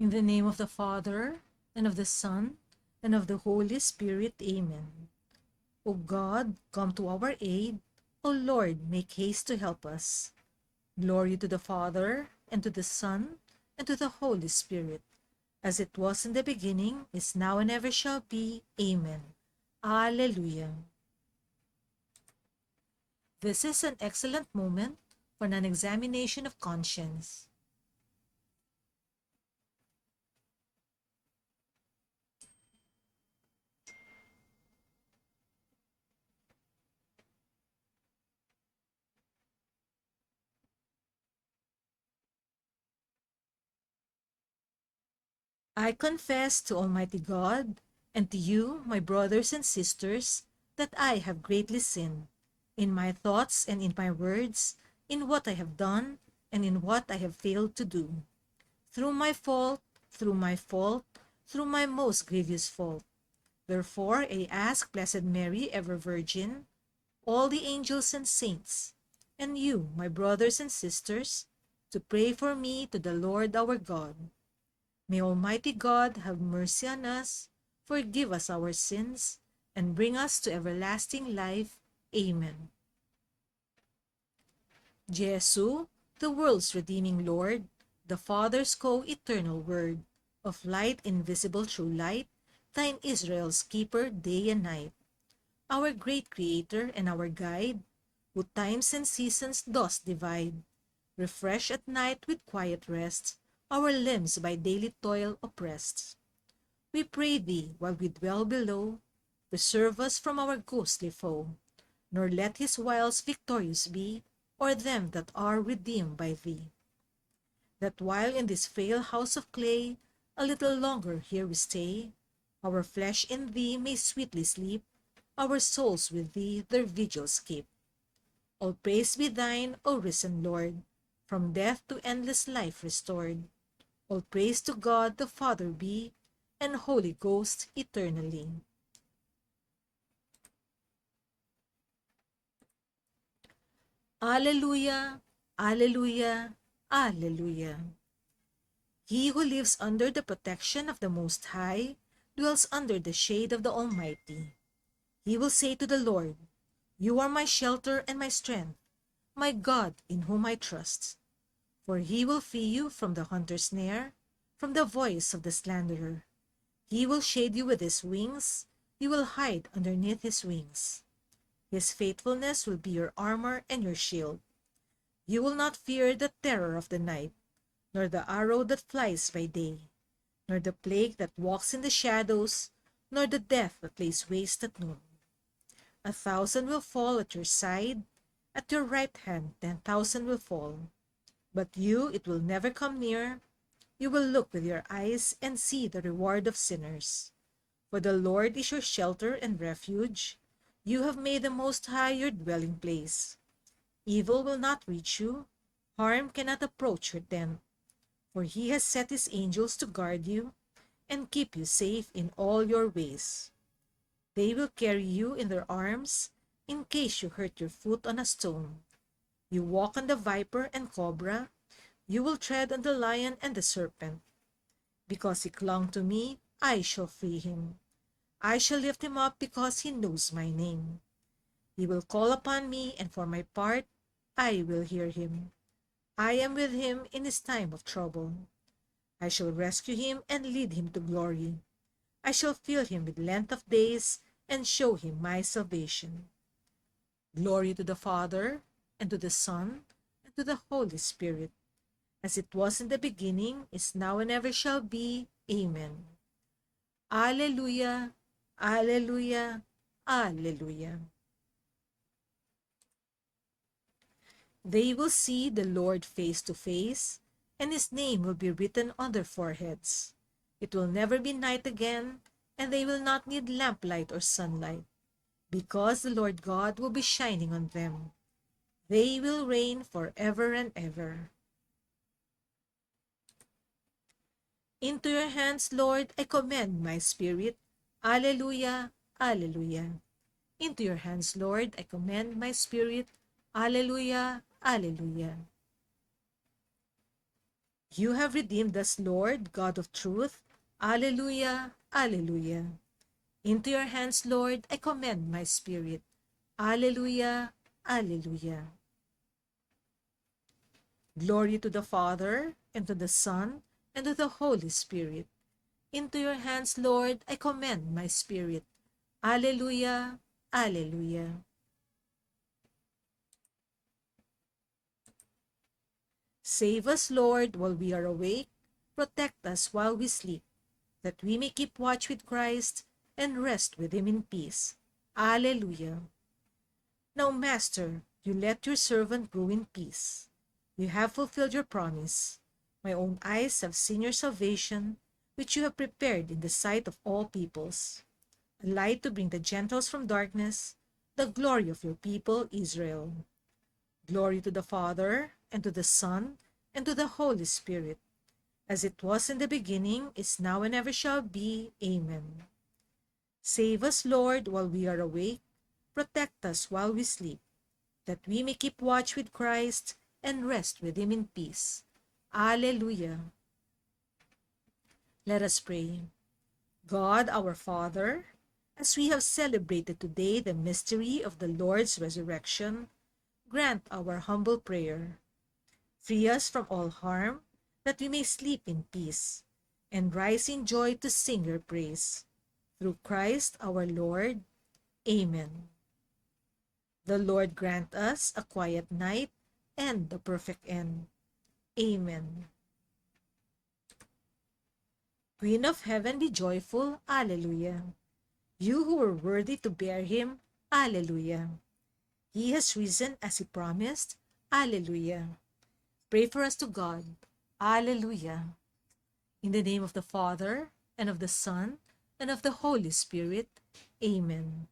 In the name of the Father, and of the Son, and of the Holy Spirit. Amen. O God, come to our aid. O Lord, make haste to help us. Glory to the Father, and to the Son, and to the Holy Spirit, as it was in the beginning, is now, and ever shall be. Amen. Alleluia. This is an excellent moment for an examination of conscience. I confess to Almighty God and to you, my brothers and sisters, that I have greatly sinned in my thoughts and in my words, in what I have done and in what I have failed to do. Through my fault, through my fault, through my most grievous fault. Therefore I ask Blessed Mary, ever Virgin, all the angels and saints, and you, my brothers and sisters, to pray for me to the Lord our God. May Almighty God have mercy on us, forgive us our sins, and bring us to everlasting life. Amen. Jesu, the world's redeeming Lord, the Father's co-eternal Word, of light invisible through light, thine Israel's keeper day and night, our great Creator and our guide, who times and seasons dost divide, refresh at night with quiet rest our limbs by daily toil oppressed. We pray thee, while we dwell below, preserve us from our ghostly foe, nor let his wiles victorious be o'er them that are redeemed by thee. That while in this frail house of clay a little longer here we stay, our flesh in thee may sweetly sleep, our souls with thee their vigils keep. All praise be thine, O risen Lord, from death to endless life restored. All praise to God the Father be, and Holy Ghost eternally. Alleluia, Alleluia, Alleluia. He who lives under the protection of the Most High dwells under the shade of the Almighty. He will say to the Lord, You are my shelter and my strength, my God in whom I trust. For he will free you from the hunter's snare, from the voice of the slanderer. He will shade you with his wings, you will hide underneath his wings. His faithfulness will be your armor and your shield. You will not fear the terror of the night, nor the arrow that flies by day, nor the plague that walks in the shadows, nor the death that lays waste at noon. 1,000 will fall at your side, at your right hand 10,000 will fall, but you it will never come near. You will look with your eyes and see the reward of sinners. For the Lord is your shelter and refuge. You have made the Most High your dwelling place. Evil will not reach you, harm cannot approach your tent, for he has set his angels to guard you and keep you safe in all your ways. They will carry you in their arms in case you hurt your foot on a stone. You walk on the viper and cobra, you will tread on the lion and the serpent. Because he clung to me, I shall free him. I shall lift him up because he knows my name. He will call upon me, and for my part, I will hear him. I am with him in his time of trouble. I shall rescue him and lead him to glory. I shall fill him with length of days and show him my salvation. Glory to the Father, and to the Son, and to the Holy Spirit, as it was in the beginning, is now, and ever shall be. Amen. Alleluia, Alleluia, Alleluia. They will see the Lord face to face, and his name will be written on their foreheads. It will never be night again, and they will not need lamplight or sunlight, because the Lord God will be shining on them. They will reign forever and ever. Into your hands, Lord, I commend my spirit. Alleluia, Alleluia. Into your hands, Lord, I commend my spirit. Alleluia, Alleluia. You have redeemed us, Lord, God of truth. Alleluia, alleluia. Into your hands, Lord, I commend my spirit. Alleluia, alleluia. Glory to the Father, and to the Son, and to the Holy Spirit. Into your hands, Lord, I commend my spirit. Alleluia, alleluia. Save us, Lord, while we are awake. Protect us while we sleep, that we may keep watch with Christ and rest with him in peace. Alleluia. Now, Master, you let your servant go in peace. You have fulfilled your promise. My own eyes have seen your salvation, which you have prepared in the sight of all peoples, a light to bring the Gentiles from darkness, the glory of your people Israel. Glory to the Father, and to the Son, and to the Holy Spirit, as it was in the beginning, is now, and ever shall be. Amen. Save us, Lord, while we are awake. Protect us while we sleep, that we may keep watch with Christ and rest with him in peace. Alleluia. Let us pray. God, our Father, as we have celebrated today the mystery of the Lord's resurrection, grant our humble prayer. Free us from all harm, that we may sleep in peace, and rise in joy to sing your praise. Through Christ our Lord. Amen. The Lord grant us a quiet night and a perfect end. Amen. Queen of heaven, be joyful. Alleluia. You who were worthy to bear him. Alleluia. He has risen as he promised. Alleluia. Pray for us to God. Alleluia. In the name of the Father, and of the Son, and of the Holy Spirit. Amen.